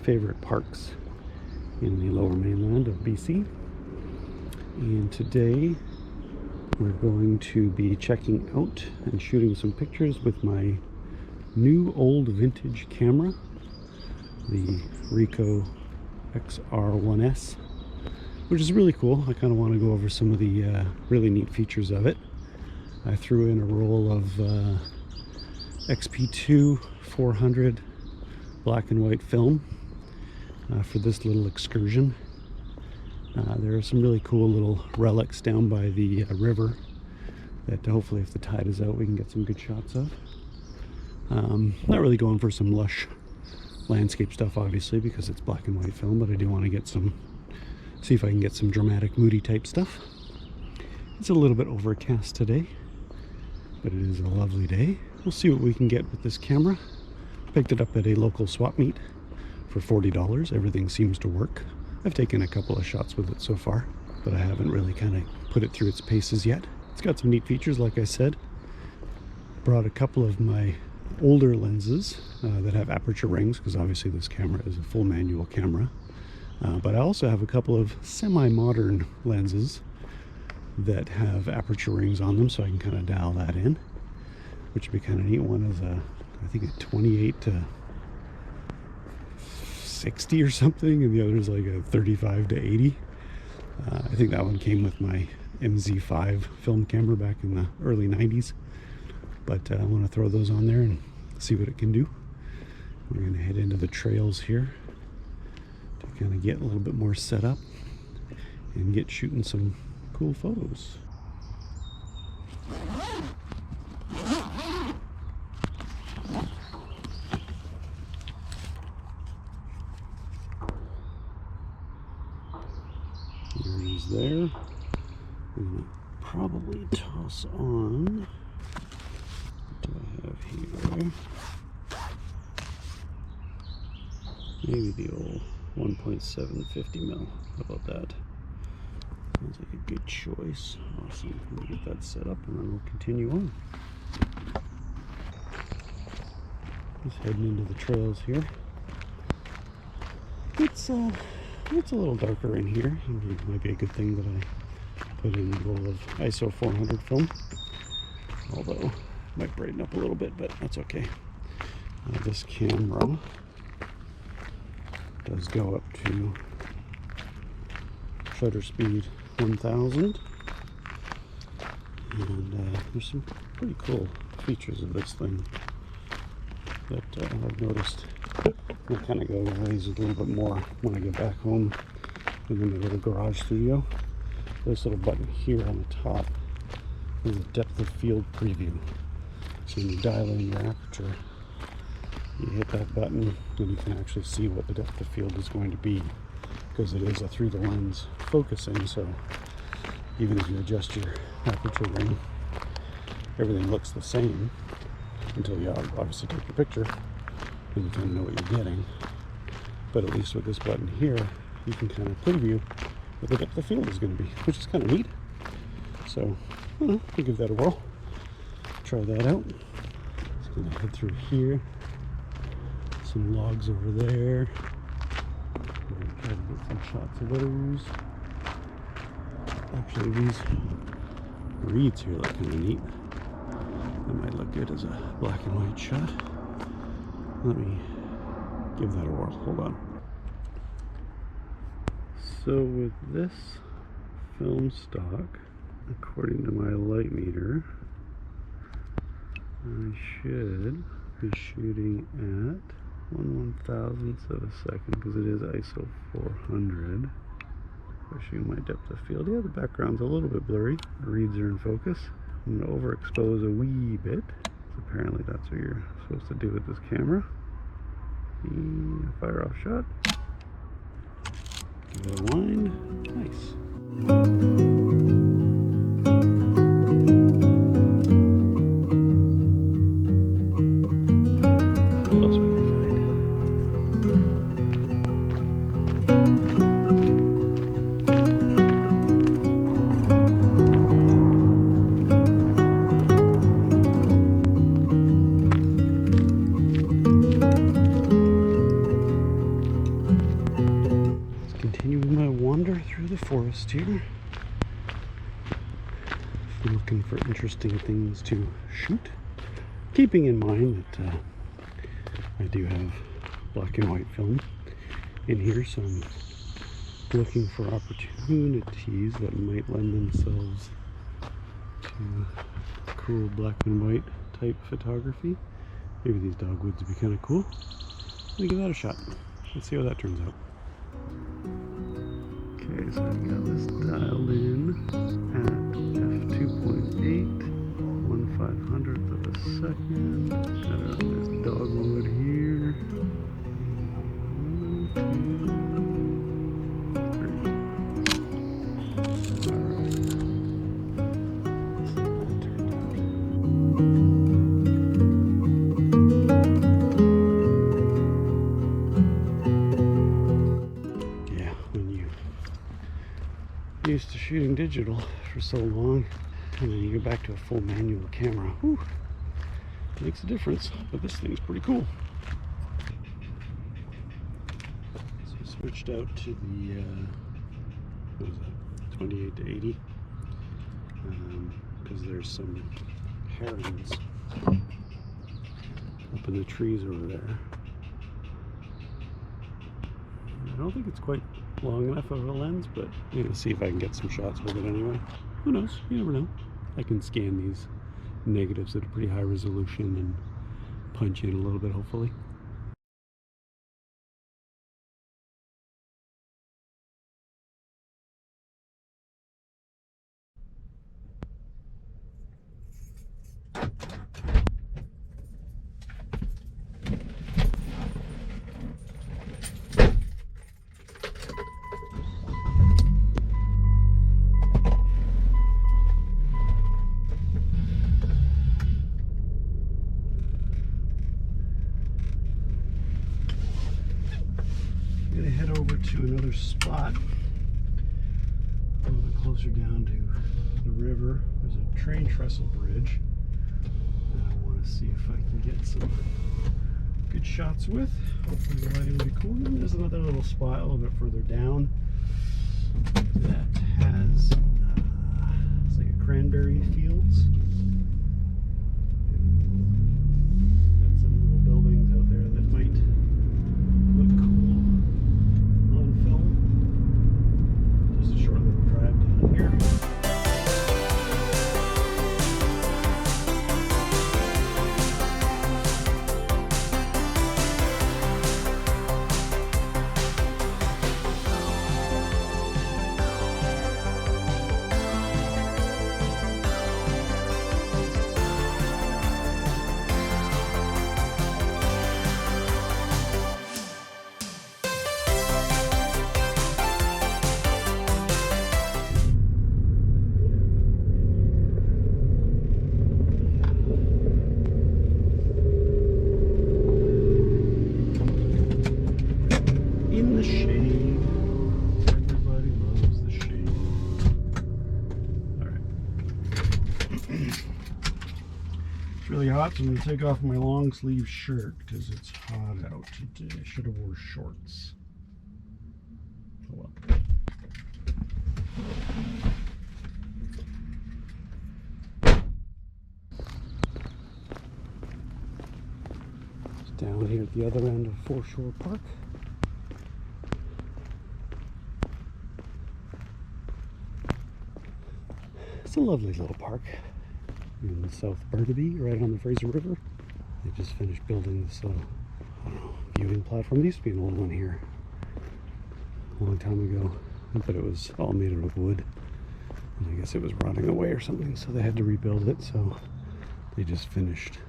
favorite parks in the lower mainland of BC. And today we're going to be checking out and shooting some pictures with my new old vintage camera, the Ricoh XR-1s, which is really cool. I kind of want to go over some of the really neat features of it. I threw in a roll of XP2 400 black and white film for this little excursion. There are some really cool little relics down by the river that hopefully, if the tide is out, we can get some good shots of. Not really going for some lush landscape stuff, obviously, because it's black and white film, but I do want to get some, see if I can get some dramatic, moody type stuff. It's a little bit overcast today, but it is a lovely day. We'll see what we can get with this camera. Picked it up at a local swap meet for $40. Everything seems to work. I've taken a couple of shots with it so far, but I haven't really kind of put it through its paces yet. It's got some neat features, like I said. Brought a couple of my older lenses that have aperture rings, because obviously this camera is a full manual camera. But I also have a couple of semi-modern lenses that have aperture rings on them, so I can kind of dial that in, which would be kind of neat. One is I think a 28 to 60 or something, and the other is like a 35 to 80. I think that one came with my MZ5 film camera back in the early 90s, but I want to throw those on there and see what it can do. We're going to head into the trails here to kind of get a little bit more set up and get shooting some cool photos. There it is there. I'm going to probably toss on, what do I have here? Maybe the old 1.750 mil. How about that? Sounds like a good choice. Awesome. We'll get that set up and then we'll continue on. Just heading into the trails here. It's a little darker in here. It might be a good thing that I put in a roll of ISO 400 film. Although it might brighten up a little bit, but that's okay. This camera does go up to shutter speed 1000, and there's some pretty cool features of this thing that I've noticed. I'll kind of go over these a little bit more when I get back home in my little garage studio. This little button here on the top is a depth of field preview. So when you dial in your aperture, you hit that button and you can actually see what the depth of field is going to be, because it is a through the lens focusing. So even if you adjust your aperture ring, everything looks the same until you obviously take your picture and you kind of know what you're getting. But at least with this button here, you can kind of preview what the depth of field is going to be, which is kind of neat. So I don't know, we'll give that a whirl. Try that out. Just going to head through here. Some logs over there. We're going to try to get some shots of those. Actually, these reeds here look kind of neat. That might look good as a black and white shot. Let me give that a whirl. Hold on. So with this film stock, according to my light meter, I should be shooting at 1/1000th of a second, because it is ISO 400. If I shoot my depth of field, yeah, the background's a little bit blurry. The reeds are in focus. I'm going to overexpose a wee bit. Apparently that's what you're supposed to do with this camera. Fire off shot. Give it a wind. Nice. my wander through the forest here. I'm looking for interesting things to shoot, keeping in mind that I do have black and white film in here, so I'm looking for opportunities that might lend themselves to cool black and white type photography. Maybe these dogwoods would be kind of cool. Let me give that a shot. Let's see how that turns out. Okay, so I've got this dialed in at f2.8, 1/500th of a second. Got this dogwood here. 1, 2, 3. Alright. Let's see how that turned out. Yeah, when you used to shooting digital for so long, and then you go back to a full manual camera, whew, it makes a difference. But this thing's pretty cool. So I switched out to the what is that, 28 to 80, because there's some herons up in the trees over there. I don't think it's quite long enough of a lens, but I'm gonna see if I can get some shots with it anyway. Who knows? You never know. I can scan these negatives at a pretty high resolution and punch in a little bit, hopefully. I'm gonna head over to another spot a little bit closer down to the river. There's a train trestle bridge that I want to see if I can get some good shots with. Hopefully the lighting will be cool. And there's another little spot a little bit further down that has it's like a cranberry fields. Got some little buildings out there that might look cool on film. Just a short little drive down here. In the shade. Everybody loves the shade. Alright. It's really hot, so I'm going to take off my long sleeve shirt because it's hot out today. I should have wore shorts. Oh well. It's down here at the other end of Foreshore Park. It's a lovely little park in South Burnaby, right on the Fraser River. They just finished building this, I don't know, viewing platform. There used to be an old one here a long time ago, but it was all made out of wood. And I guess it was rotting away or something, so they had to rebuild it. So they just finished,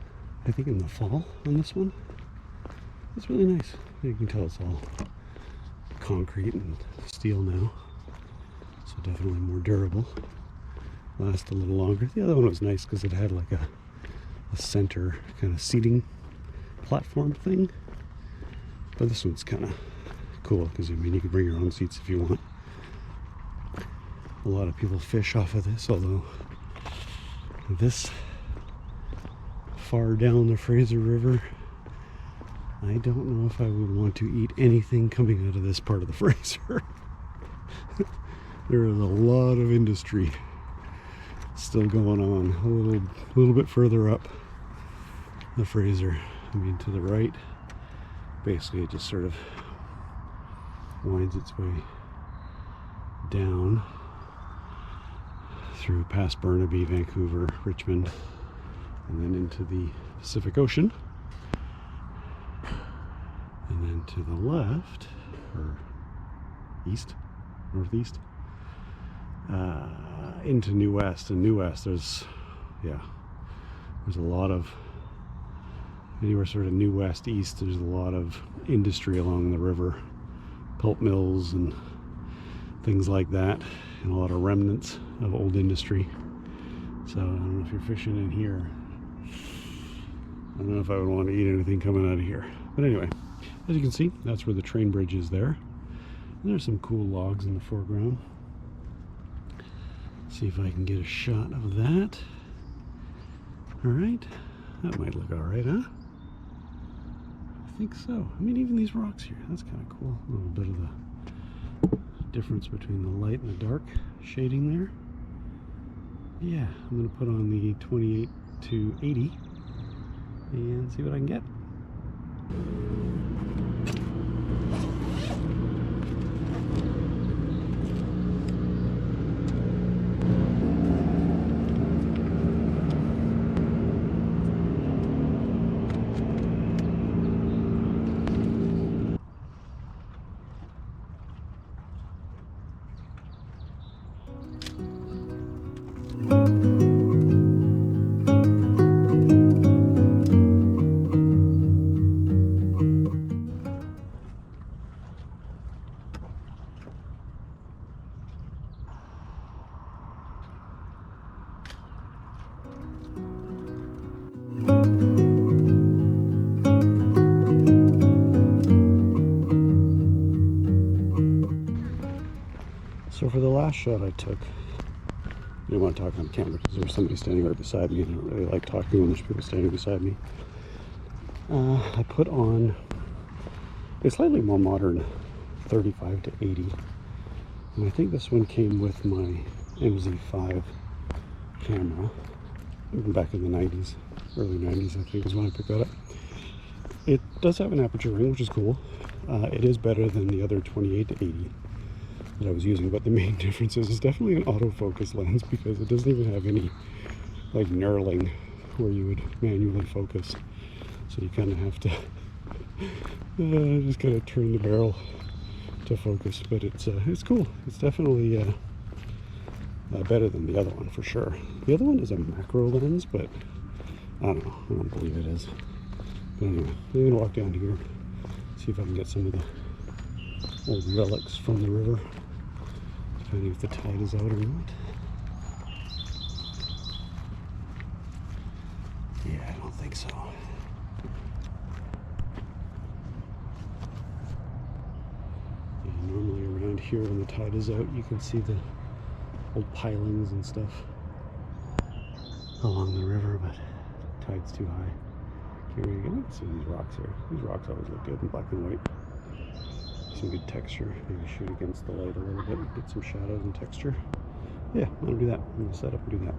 I think, in the fall on this one. It's really nice. You can tell it's all concrete and steel now, so definitely more durable. Last a little longer. The other one was nice because it had like a center kind of seating platform thing, but this one's kind of cool because I mean you can bring your own seats if you want. A lot of people fish off of this, although this far down the Fraser River, I don't know if I would want to eat anything coming out of this part of the Fraser. There is a lot of industry still going on. A little bit further up the Fraser, I mean to the right, basically it just sort of winds its way down through past Burnaby, Vancouver, Richmond, and then into the Pacific Ocean. And then to the left, or east, northeast, into New West. And New West, there's a lot of, anywhere sort of New West east, there's a lot of industry along the river, pulp mills and things like that, and a lot of remnants of old industry. So I don't know if you're fishing in here. I don't know if I would want to eat anything coming out of here. But anyway, as you can see, that's where the train bridge is there. And there's some cool logs in the foreground. See if I can get a shot of that. All right, that might look all right, huh? I think so. I mean, even these rocks here, that's kind of cool. A little bit of the difference between the light and the dark shading there. Yeah, I'm going to put on the 28 to 80 and see what I can get. So for the last shot I took, I didn't want to talk on camera because there was somebody standing right beside me. I don't really like talking when there's people standing beside me. I put on a slightly more modern 35 to 80. And I think this one came with my MZ5 camera. Even back in the 90s, early 90s I think is when I picked that up. It does have an aperture ring, which is cool. It is better than the other 28 to 80 that I was using, but the main difference is it's definitely an autofocus lens because it doesn't even have any like knurling where you would manually focus. So you kind of have to just kind of turn the barrel to focus, but it's cool. It's definitely better than the other one for sure. The other one is a macro lens, but I don't know. I don't believe it is. But anyway, I'm gonna walk down here, see if I can get some of the old relics from the river, depending if the tide is out or not. Yeah, I don't think so. Yeah, normally around here when the tide is out, you can see the old pilings and stuff along the river, but the tide's too high. Can't really get, look at some of these rocks here. These rocks always look good in black and white. Some good texture. Maybe shoot against the light a little bit, get some shadows and texture. Yeah, I'm gonna do that. I'm gonna set up and do that.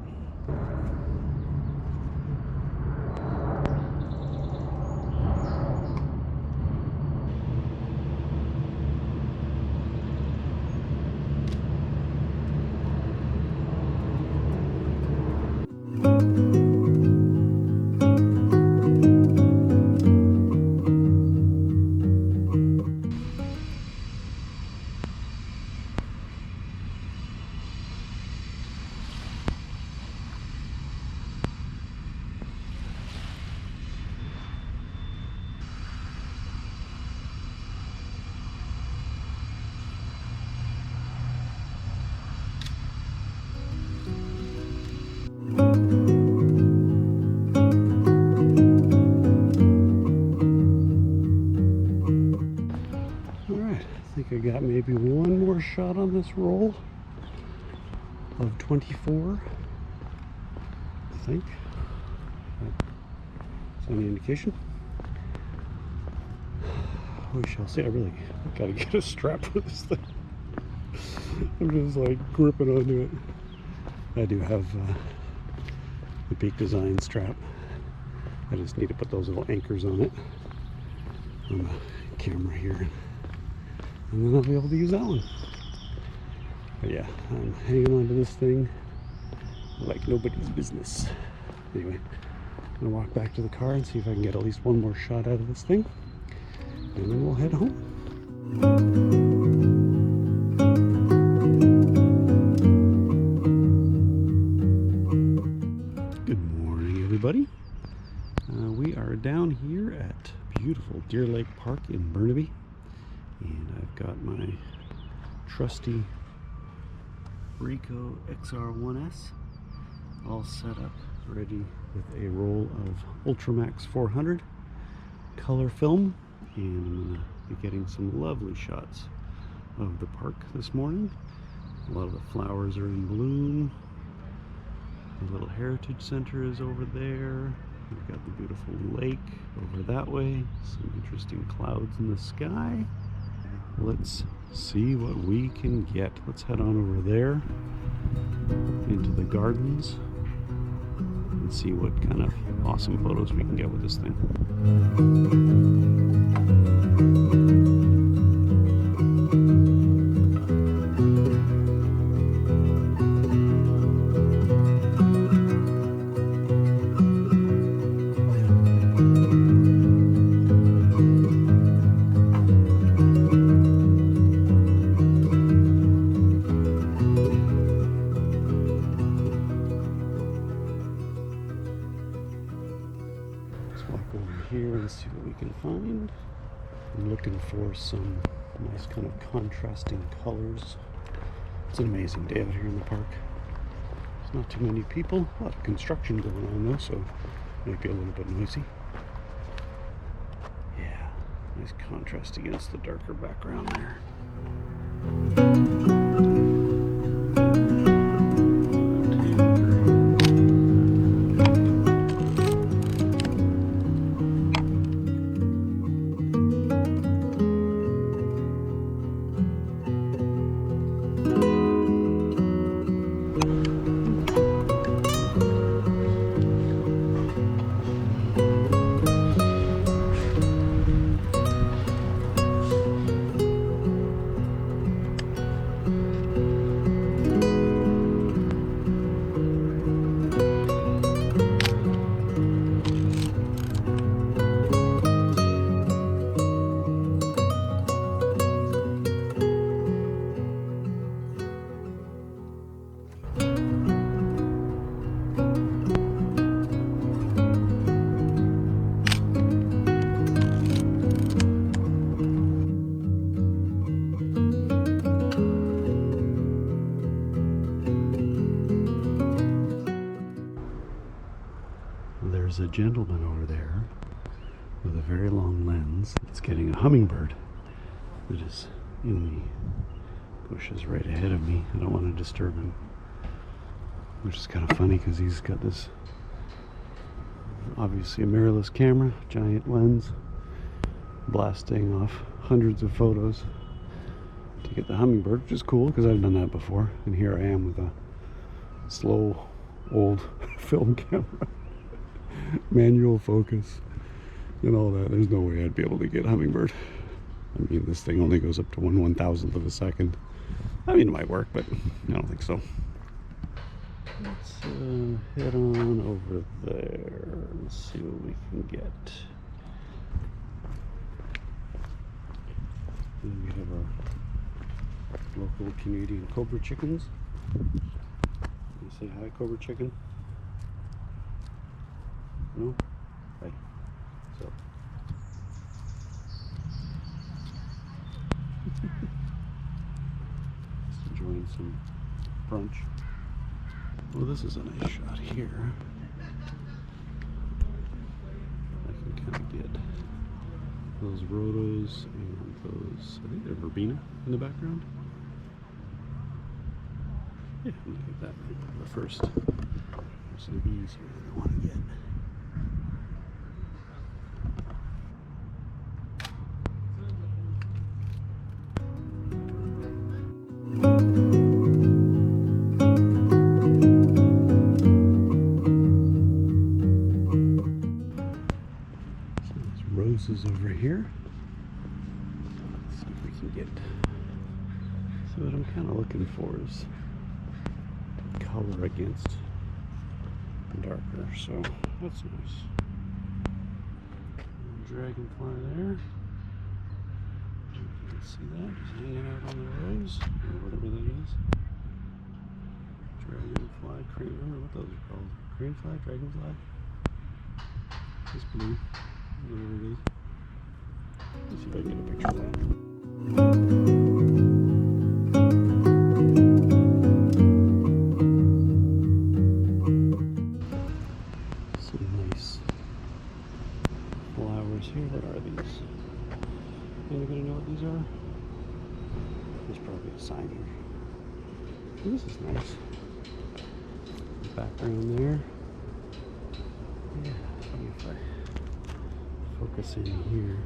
I think I got maybe one more shot on this roll of 24, I think. That's any indication. We shall see. I really gotta get a strap for this thing. I'm just like gripping onto it. I do have the Peak Design strap. I just need to put those little anchors on it, on the camera here, and then I'll be able to use that one. But yeah, I'm hanging on to this thing like nobody's business. Anyway, I'm gonna walk back to the car and see if I can get at least one more shot out of this thing, and then we'll head home. Good morning, everybody. We are down here at beautiful Deer Lake Park in Burnaby, and I've got my trusty Ricoh XR-1s all set up, ready with a roll of Ultramax 400 color film, and I'm going to be getting some lovely shots of the park this morning. A lot of the flowers are in bloom. The little heritage center is over there. We've got the beautiful lake over that way. Some interesting clouds in the sky. Let's see what we can get. Let's head on over there into the gardens and see what kind of awesome photos we can get with this thing. Here and see what we can find. I'm looking for some nice kind of contrasting colors. It's an amazing day out here in the park. There's not too many people. A lot of construction going on though, so it might be a little bit noisy. Yeah, nice contrast against the darker background there. There's a gentleman over there with a very long lens that's getting a hummingbird that is in the bushes right ahead of me. I don't want to disturb him, which is kind of funny because he's got this, obviously a mirrorless camera, giant lens, blasting off hundreds of photos to get the hummingbird, which is cool because I've done that before. And here I am with a slow old film camera. Manual focus and all that. There's no way I'd be able to get hummingbird. I mean, this thing only goes up to 1/1000th of a second. I mean, it might work, but I don't think so. Let's head on over there and see what we can get. And we have our local Canadian Cobra chickens. You say hi, Cobra chicken? No? Right. So. Just enjoying some brunch. Well, this is a nice shot here. I can kind of get those rhodos and those, I think they're verbena in the background. Yeah, look at that. But first, there's some bees here that I want to get. here. Let's see if we can get. So what I'm kind of looking for is color against darker. So that's nice. Dragonfly there. You can see that just hanging out on the rose or whatever that is. Dragonfly, crane. I don't know what those are called. Cranefly, dragonfly. It's blue. Whatever it is. Let's see if I can get a picture of that. Some nice flowers here. What are these? Anybody know what these are? There's probably a sign here. Oh, this is nice. Background there. Yeah, see if I focus in here.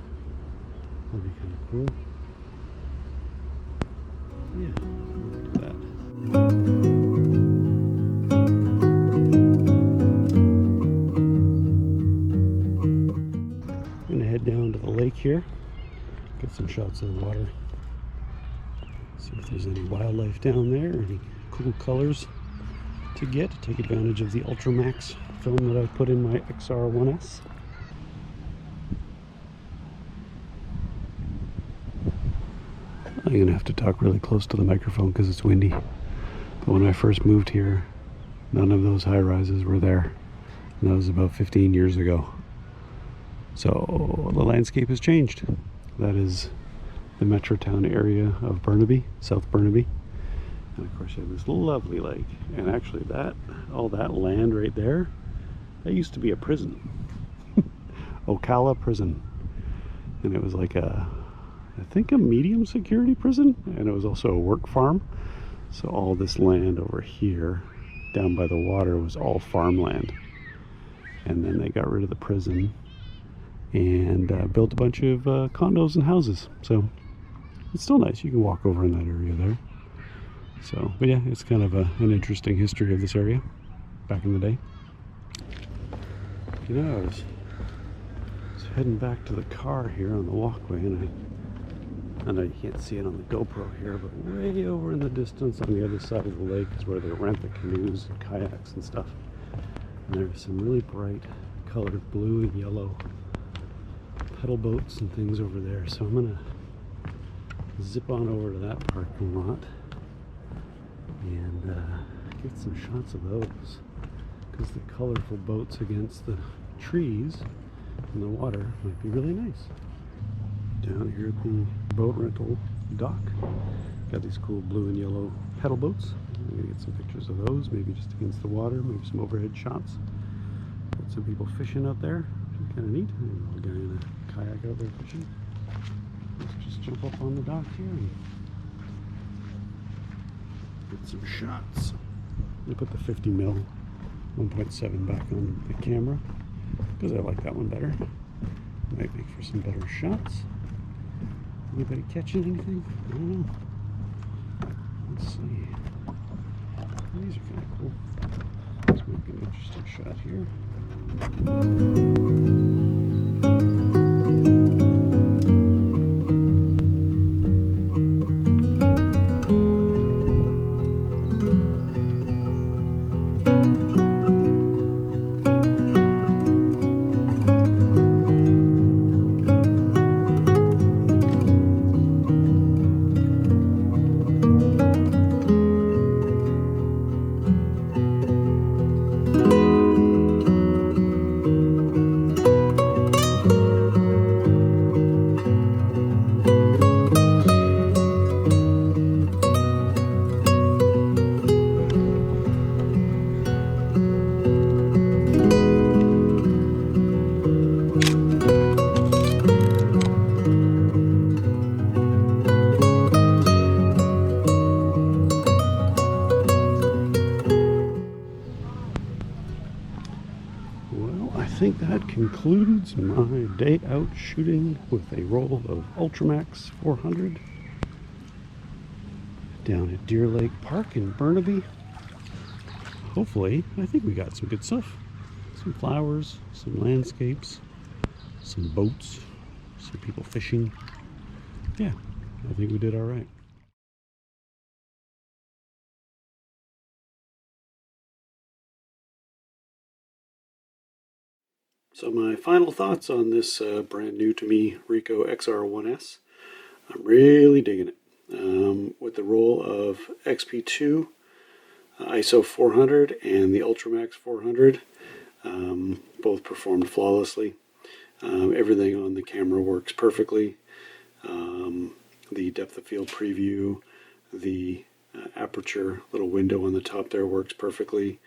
That'd be kind of cool. Yeah, look at that. I'm gonna head down to the lake here. Get some shots of the water. See if there's any wildlife down there, any cool colors to get. Take advantage of the Ultramax film that I put in my XR-1s. I'm gonna have to talk really close to the microphone because it's windy. But when I first moved here, none of those high rises were there. And that was about 15 years ago. So the landscape has changed. That is the Metrotown area of Burnaby, South Burnaby. And of course you have this lovely lake. And actually all that land right there, that used to be a prison. Ocala Prison. And it was like I think a medium security prison. And it was also a work farm. So all this land over here, down by the water, was all farmland. And then they got rid of the prison and built a bunch of condos and houses. So it's still nice. You can walk over in that area there. So, but yeah, it's kind of an interesting history of this area back in the day. You know, I was heading back to the car here on the walkway, and I know you can't see it on the GoPro here, but way over in the distance on the other side of the lake is where they rent the canoes and kayaks and stuff. And there's some really bright colored blue and yellow pedal boats and things over there. So I'm gonna zip on over to that parking lot and get some shots of those, because the colorful boats against the trees and the water might be really nice. Down here at the boat rental dock, got these cool blue and yellow pedal boats. I'm gonna get some pictures of those, maybe just against the water, maybe some overhead shots. Got some people fishing out there, kind of neat. A guy in a kayak out there fishing. Let's just jump up on the dock here and get some shots. I'm gonna put the 50mm 1.7 back on the camera because I like that one better. Might make for some better shots. Anybody catching anything? I don't know. Let's see. These are kind of cool. Let's make an interesting shot here. I think that concludes my day out shooting with a roll of Ultramax 400 down at Deer Lake Park in Burnaby. Hopefully, I think we got some good stuff. Some flowers, some landscapes, some boats, Some people fishing. Yeah, I think we did all right. So my final thoughts on this brand new to me Ricoh XR-1s. I'm really digging it. With the roll of XP2, ISO 400, and the Ultramax 400, both performed flawlessly. Everything on the camera works perfectly. The depth of field preview, the aperture little window on the top there works perfectly.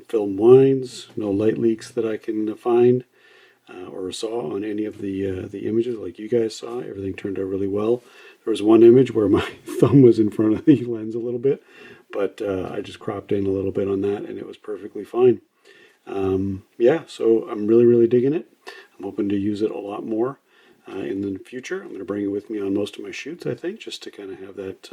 Film winds, no light leaks that I can find or saw on any of the images like you guys saw. Everything turned out really well. There was one image where my thumb was in front of the lens a little bit, but I just cropped in a little bit on that and it was perfectly fine. Yeah, so I'm really digging it. I'm hoping to use it a lot more in the future. I'm going to bring it with me on most of my shoots, I think, just to kind of have that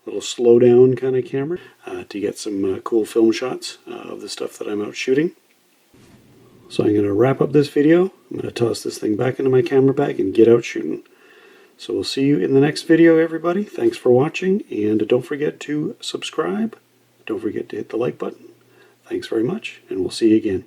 little slow down kind of camera to get some cool film shots of the stuff that I'm out shooting. So I'm going to wrap up this video. I'm going to toss this thing back into my camera bag and get out shooting. So we'll see you in the next video, everybody. Thanks for watching, and don't forget to subscribe. Don't forget to hit the like button. Thanks very much, and we'll see you again.